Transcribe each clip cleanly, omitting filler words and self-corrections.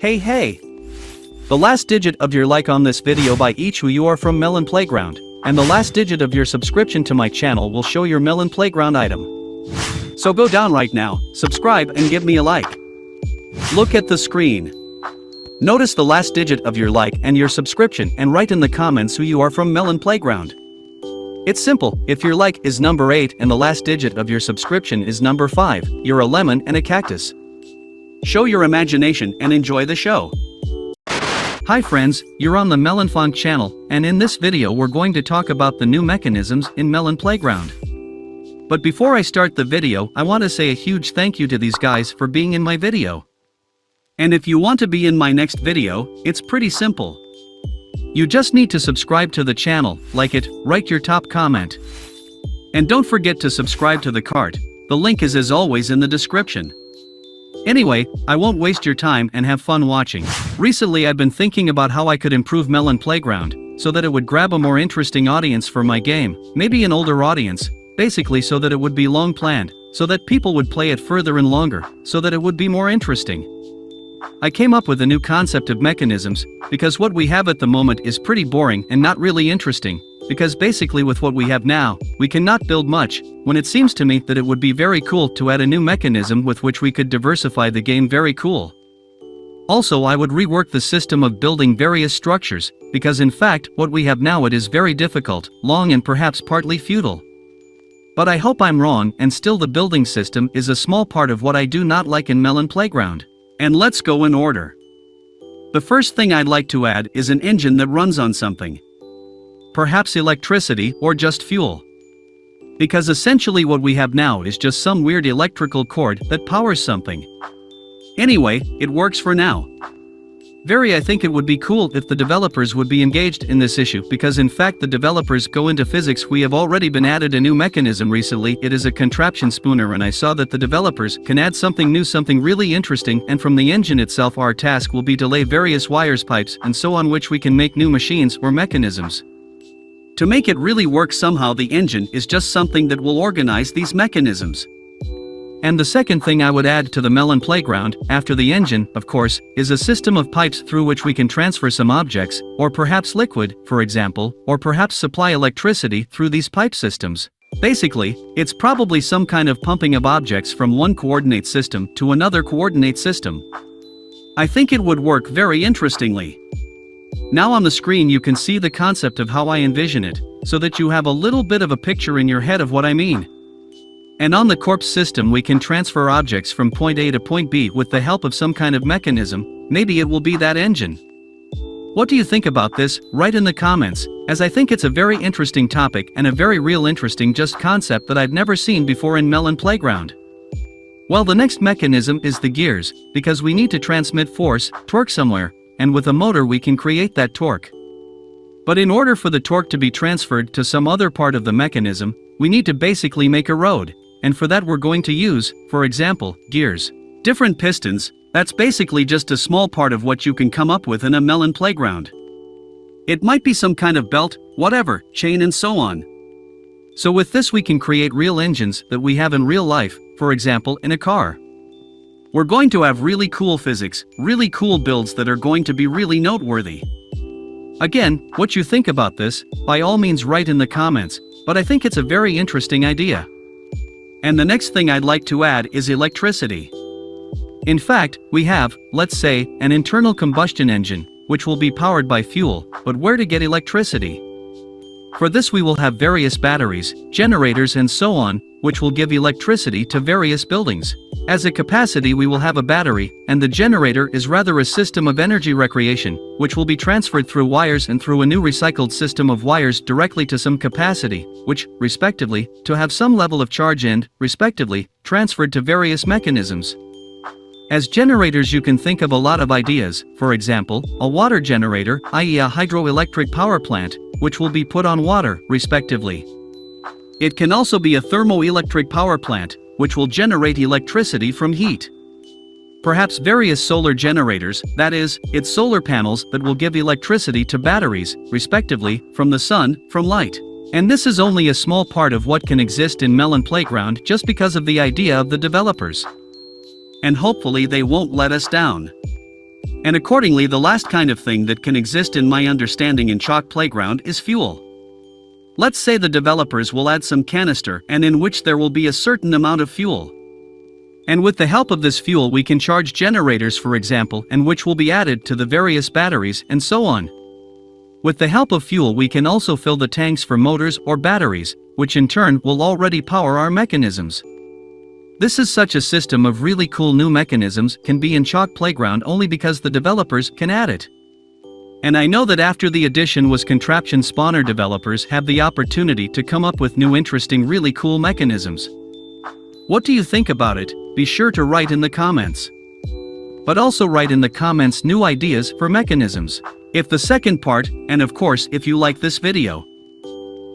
Hey! The last digit of your like on this video by each who you are from Melon Playground, and the last digit of your subscription to my channel will show your Melon Playground item. So go down right now, subscribe and give me a like. Look at the screen. Notice the last digit of your like and your subscription and write in the comments who you are from Melon Playground. It's simple, if your like is number 8 and the last digit of your subscription is number 5, you're a lemon and a cactus. Show your imagination and enjoy the show. Hi friends, you're on the Melonfonk channel, and in this video we're going to talk about the new mechanisms in Melon Playground. But before I start the video, I want to say a huge thank you to these guys for being in my video. And if you want to be in my next video, it's pretty simple. You just need to subscribe to the channel, like it, write your top comment. And don't forget to subscribe to the cart, the link is as always in the description. Anyway, I won't waste your time and have fun watching. Recently I've been thinking about how I could improve Melon Playground, so that it would grab a more interesting audience for my game, maybe an older audience, basically so that it would be long planned, so that people would play it further and longer, so that it would be more interesting. I came up with a new concept of mechanisms, because what we have at the moment is pretty boring and not really interesting, because basically with what we have now, we cannot build much, when it seems to me that it would be very cool to add a new mechanism with which we could diversify the game. Very cool. Also, I would rework the system of building various structures, because in fact what we have now it is very difficult, long and perhaps partly futile. But I hope I'm wrong, and still the building system is a small part of what I do not like in Melon Playground. And let's go in order. The first thing I'd like to add is an engine that runs on something. Perhaps electricity or just fuel. Because essentially what we have now is just some weird electrical cord that powers something. Anyway, it works for now. I think it would be cool if the developers would be engaged in this issue, because in fact the developers go into physics. We have already been added a new mechanism recently. It is a contraption spooner, and I saw that the developers can add something new, something really interesting, and from the engine itself our task will be to lay various wires, pipes and so on, which we can make new machines or mechanisms. To make it really work somehow, the engine is just something that will organize these mechanisms. And the second thing I would add to the Melon Playground, after the engine, of course, is a system of pipes through which we can transfer some objects, or perhaps liquid, for example, or perhaps supply electricity through these pipe systems. Basically, it's probably some kind of pumping of objects from one coordinate system to another coordinate system. I think it would work very interestingly. Now on the screen you can see the concept of how I envision it, so that you have a little bit of a picture in your head of what I mean. And on the corpse system we can transfer objects from point A to point B with the help of some kind of mechanism. Maybe it will be that engine. What do you think about this? Write in the comments, as I think it's a very interesting topic and a very real interesting just concept that I've never seen before in Melon Playground. Well, the next mechanism is the gears, because we need to transmit force, torque somewhere, and with a motor we can create that torque. But in order for the torque to be transferred to some other part of the mechanism, we need to basically make a road. And for that we're going to use, for example, gears. Different pistons, that's basically just a small part of what you can come up with in a Melon Playground. It might be some kind of belt, whatever, chain and so on. So with this we can create real engines that we have in real life, for example in a car. We're going to have really cool physics, really cool builds that are going to be really noteworthy. Again, what you think about this, by all means write in the comments, but I think it's a very interesting idea. And the next thing I'd like to add is electricity. In fact, we have, let's say, an internal combustion engine, which will be powered by fuel, but where to get electricity? For this we will have various batteries, generators and so on, which will give electricity to various buildings. As a capacity we will have a battery, and the generator is rather a system of energy recreation, which will be transferred through wires and through a new recycled system of wires directly to some capacity, which, respectively, to have some level of charge and, respectively, transferred to various mechanisms. As generators you can think of a lot of ideas, for example, a water generator, i.e. a hydroelectric power plant, which will be put on water, respectively. It can also be a thermoelectric power plant, which will generate electricity from heat. Perhaps various solar generators, that is, it's solar panels that will give electricity to batteries, respectively, from the sun, from light. And this is only a small part of what can exist in Melon Playground just because of the idea of the developers. And hopefully they won't let us down. And accordingly, the last kind of thing that can exist in my understanding in Chalk Playground is fuel. Let's say the developers will add some canister and in which there will be a certain amount of fuel. And with the help of this fuel we can charge generators, for example, and which will be added to the various batteries and so on. With the help of fuel we can also fill the tanks for motors or batteries, which in turn will already power our mechanisms. This is such a system of really cool new mechanisms can be in Chalk Playground only because the developers can add it. And I know that after the addition was contraption spawner developers have the opportunity to come up with new interesting really cool mechanisms. What do you think about it? Be sure to write in the comments. But also write in the comments new ideas for mechanisms. If the second part, and of course if you like this video.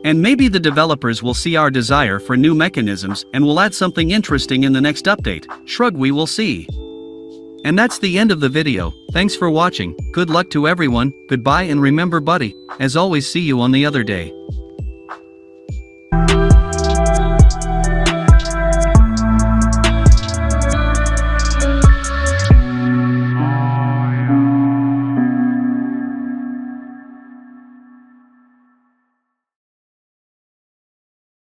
And maybe the developers will see our desire for new mechanisms and will add something interesting in the next update. Shrug, we will see. And that's the end of the video. Thanks for watching, good luck to everyone, goodbye, and remember buddy, as always, see you on the other day.